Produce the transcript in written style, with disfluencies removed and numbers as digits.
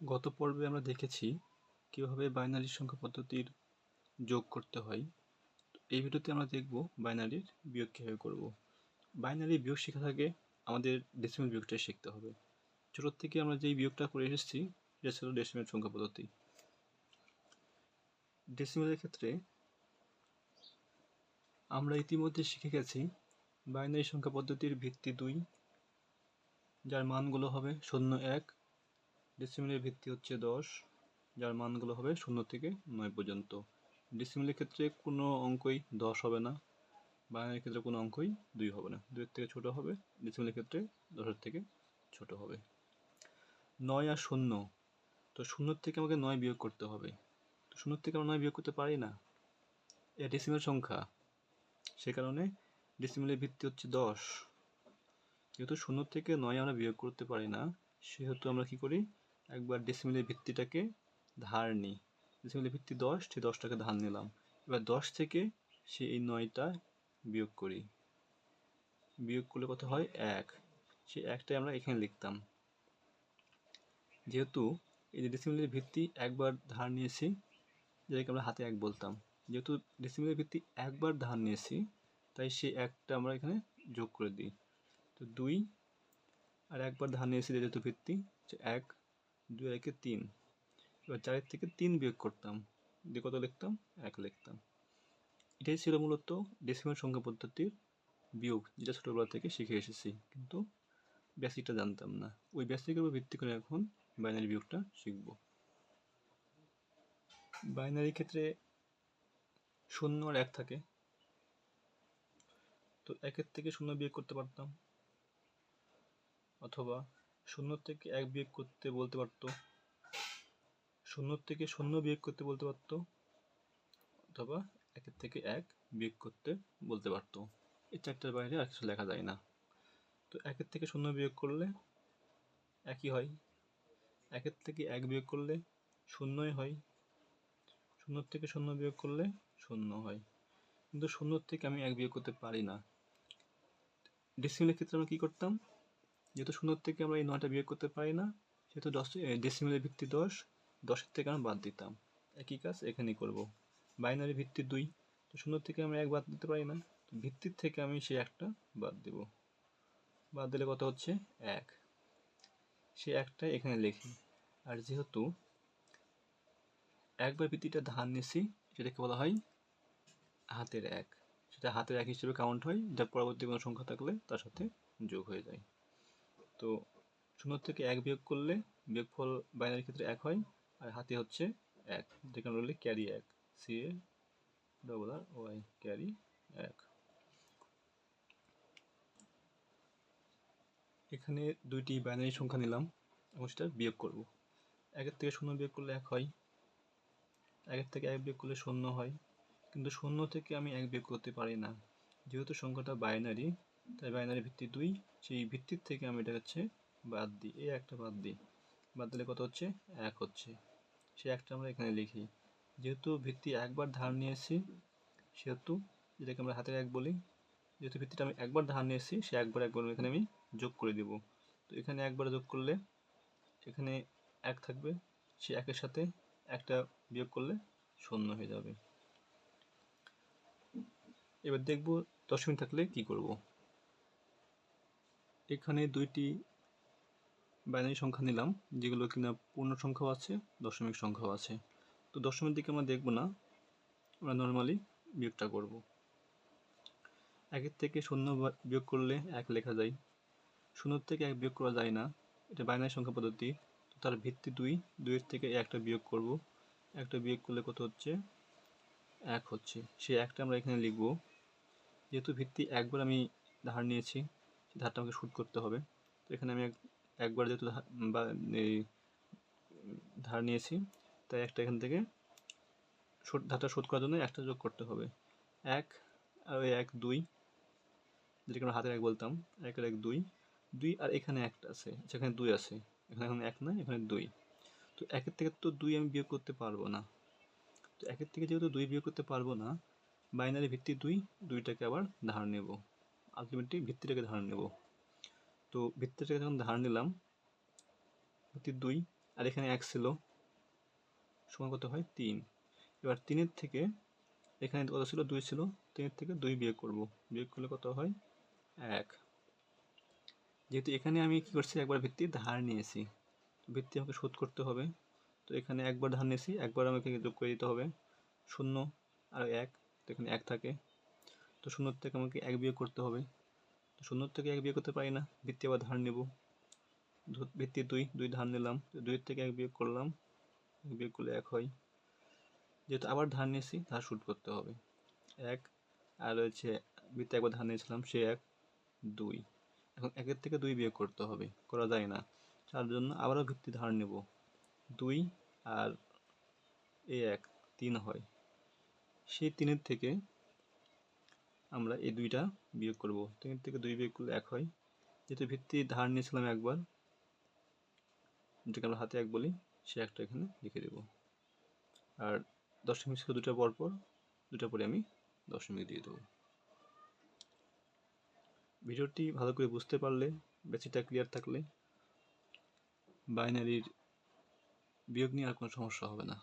গত পর্বে আমরা দেখেছি কিভাবে বাইনারি সংখ্যা পদ্ধতির যোগ করতে হয়। এই ভিডিওতে আমরা দেখব বাইনারির বিয়োগ কীভাবে করব। বাইনারি বিয়োগ শেখা থেকে আমাদের ডেসিমেল বিয়োগটা শিখতে হবে। ছোটোর থেকে আমরা যেই বিয়োগটা করে এসেছি সেটা ছিল ডেসিমেল সংখ্যা পদ্ধতি। ডেসিমেলের ক্ষেত্রে আমরা ইতিমধ্যে শিখে গেছি বাইনারি সংখ্যা পদ্ধতির ভিত্তি 2, যার মানগুলো হবে 0, 1। ডেসিমেলের ভিত্তি হচ্ছে 10, যার মানগুলো হবে 0 থেকে 9 পর্যন্ত। ডেসিমেলের ক্ষেত্রে কোনো অঙ্কই 10 হবে না, বাইনারির ক্ষেত্রে কোনো অঙ্কই 2 হবে না, 2 এর থেকে ছোটো হবে। ডেসিমেলের ক্ষেত্রে 10-এর থেকে ছোটো হবে। 9 আর 0, তো 0 থেকে আমাকে 9 বিয়োগ করতে হবে। তো 0 থেকে আমরা 9 বিয়োগ করতে পারি না, এটা ডেসিমেল সংখ্যা, সে কারণে ডেসিমেলের ভিত্তি হচ্ছে 10। যেহেতু 0 থেকে 9 আমরা বিয়োগ করতে পারি না, সেহেতু আমরা কি করি, একবার ডেসিমেলের ভিত্তিটাকে ধার নিই। ডেসিমেলের ভিত্তি 10, সেই 10টাকে ধার নিলাম। এবার 10 থেকে এই 9টা বিয়োগ করি। বিয়োগ করলে কত হয়? 1। সেই 1টাই আমরা এখানে লিখতাম। যেহেতু এই যে ডেসিমেলের ভিত্তি একবার ধার নিয়েছি, যেটাকে আমরা হাতে 1 বলতাম, যেহেতু ডেসিমেলের ভিত্তি একবার ধার নিয়েছি, তাই সেই 1টা আমরা এখানে যোগ করে দিই। তো 2 আর একবার ধার নিয়েছি, যেহেতু ভিত্তি 1, 2 আর 1 3। এবার 4 থেকে 3 বিয়োগ করতাম, দিয়ে কত লিখতাম? 1 লিখতাম। এটাই ছিল মূলত ডেসিমেল সংখ্যা পদ্ধতির বিয়োগ, যেটা ছোটোবেলা থেকে শিখে এসেছি, কিন্তু বেসিকটা জানতাম না। ওই বেসিকের উপর ভিত্তি করে এখন বাইনারি বিয়োগটা শিখব। বাইনারি ক্ষেত্রে 0 আর 1 থাকে, তো 1-এর থেকে 0 বিয়োগ করতে পারতাম, অথবা 0 থেকে 1 বিয়োগ করতে বলতে পারতো, 0 থেকে 0 বিয়োগ করতে বলতে পারতো, অথবা 1-এর থেকে 1 বিয়োগ করতে বলতে পারতো। এই 4টার বাইরে আর কিছু লেখা যায় না। তো 1-এর থেকে 0 বিয়োগ করলে একই হয়, 1-এর থেকে 1 বিয়োগ করলে 0ই হয়, 0 থেকে 0 বিয়োগ করলে 0 হয়। কিন্তু 0 থেকে আমি 1 বিয়োগ করতে পারি না। ডেসিমেলের ক্ষেত্রে আমরা কী করতাম? যেহেতু 0 থেকে আমরা এই 9টা বিয়োগ করতে পারি না, সেহেতু ডেসিমেলের ভিত্তি 10, 10-এর থেকে আমরা বাদ দিতাম। একই কাজ এখানেই করব। বাইনারি ভিত্তি 2, তো 0 থেকে আমরা 1 বাদ দিতে পারি না, তো ভিত্তির থেকে আমি সেই 1টা বাদ দেব। বাদ দিলে কত হচ্ছে? 1। সেই 1টাই এখানে লিখি। আর যেহেতু একবার ভিত্তিটা ধার নিয়েছি, সেটাকে বলা হয় হাতের 1। সেটা হাতের 1 হিসেবে কাউন্ট হয়, যা পরবর্তী কোনো সংখ্যা থাকলে তার সাথে যোগ হয়ে যায়। তো 0 থেকে 1 বিয়োগ করলে বিয়োগফল বাইনারির ক্ষেত্রে 1 হয়, আর হাতে হচ্ছে 1, যেখানে বললে ক্যারি 1, CARRY, ক্যারি 1। এখানে 2টি বাইনারি সংখ্যা নিলাম এবং সেটা বিয়োগ করব। 1-এর থেকে 0 বিয়োগ করলে 1 হয়, 1-এর থেকে 1 বিয়োগ করলে 0 হয়, কিন্তু 0 থেকে আমি 1 বিয়োগ করতে পারি না। যেহেতু সংখ্যাটা বাইনারি, তাই বাইনারি ভিত্তি 2, সেই ভিত্তির থেকে আমি এটা হচ্ছে বাদ দিই, এই একটা বাদ দিই। বাদ দিলে কত হচ্ছে? 1 হচ্ছে। সেই 1টা আমরা এখানে লিখি। যেহেতু ভিত্তি একবার ধার নিয়েছি, সেহেতু যেটাকে আমরা হাতের 1 বলি, যেহেতু ভিত্তিটা আমি একবার ধার নিয়েছি, সে একবার এখানে আমি যোগ করে দেব। তো এখানে একবার যোগ করলে এখানে 1 থাকবে, সে 1-এর সাথে 1টা বিয়োগ করলে 0 হয়ে যাবে। এবার দেখব দশমিক থাকলে কি করব। এখানে 2টি বাইনারি সংখ্যা নিলাম, যেগুলো কিনা পূর্ণ সংখ্যাও আছে, দশমিক সংখ্যাও আছে। তো দশমিক দিকে আমরা দেখব না, আমরা নর্মালি বিয়োগটা করব। 1-এর থেকে 0 বিয়োগ করলে 1 লেখা যায়, 0 থেকে 1 বিয়োগ করা যায় না, এটা বাইনারি সংখ্যা পদ্ধতি। তো তার ভিত্তি 2, 2-এর থেকে 1টা বিয়োগ করব, 1টা বিয়োগ করলে কত হচ্ছে? 1 হচ্ছে। সেই 1টা আমরা এখানে লিখব। যেহেতু ভিত্তি একবার আমি ধার নিয়েছি, সেই ধারটা আমাকে শোধ করতে হবে। তো এখানে আমি একবার যেহেতু ধার নিয়েছি, তাই একটা এখান থেকে ধারটা শোধ করার জন্য 1টা যোগ করতে হবে। 1 আর ওই 1 2, যেটাকে আমরা হাতের 1 বলতাম, 1 আর 1 2, 2 আর এখানে 1টা আছে, সেখানে 2 আছে, এখানে 1 নয়, এখানে 2। তো 1-এর থেকে তো 2 আমি বিয়োগ করতে পারবো না। তো 1-এর থেকে যেহেতু 2 বিয়োগ করতে পারবো না, বাইনারি ভিত্তি 2, 2টাকে আবার ধার নেব, আলটিমেটলি ভিত্তিটাকে ধার নেব। তো ভিত্তিটাকে যখন ধার নিলাম, ভিত্তি 2, আর এখানে 1 ছিল, সমান কত হয় 3। এবার 3-এর থেকে এখানে কত ছিল 2 ছিল, 3-এর থেকে 2 বিয়োগ করব, বিয়োগ করলে কত হয় 1। যেহেতু এখানে আমি কি করছি, একবার ভিত্তি ধার নিয়েছি, ভিত্তি আমাকে শোধ করতে হবে। তো এখানে একবার ধার নিয়েছি, একবার আমাকে যোগ করে দিতে হবে 0 আর 1, তো এখানে 1 থাকে। তো 0 থেকে আমাকে 1 বিয়োগ করতে হবে, তো 0 থেকে 1 বিয়োগ করতে পারি না, ভিত্তি আবার ধার নেব। ভিত্তি 2 ধার নিলাম, 2 থেকে 1 বিয়োগ করলাম, বিয়োগ করলে 1 হয়। যেহেতু আবার ধার নিয়েছি, ধার শোধ করতে হবে 1, আর হচ্ছে ভিত্তি একবার ধার নিয়েছিলাম, সে 1 2। এখন 1-এর থেকে 2 বিয়োগ করতে হবে, করা যায় না, তার জন্য আবারও ভিত্তি ধার নেব, 2 আর 1 3 হয়। সেই 3-এর থেকে আমরা এই 2টা বিয়োগ করব, 3-এর থেকে 2 বিয়োগ করলে 1 হয়। যেহেতু ভিত্তি ধার নিয়েছিলাম একবার, যেটাকে আমরা হাতে 1 বলি, সে 1টা এখানে লিখে দেব। আর দশমিক ছিল 2টা পরপর, 2টা পরে আমি দশমিক দিয়ে দেবো। ভিডিওটি ভালো করে বুঝতে পারলে, বেসিকটা ক্লিয়ার থাকলে বাইনারির বিয়োগ নিয়ে আর কোনো সমস্যা হবে না।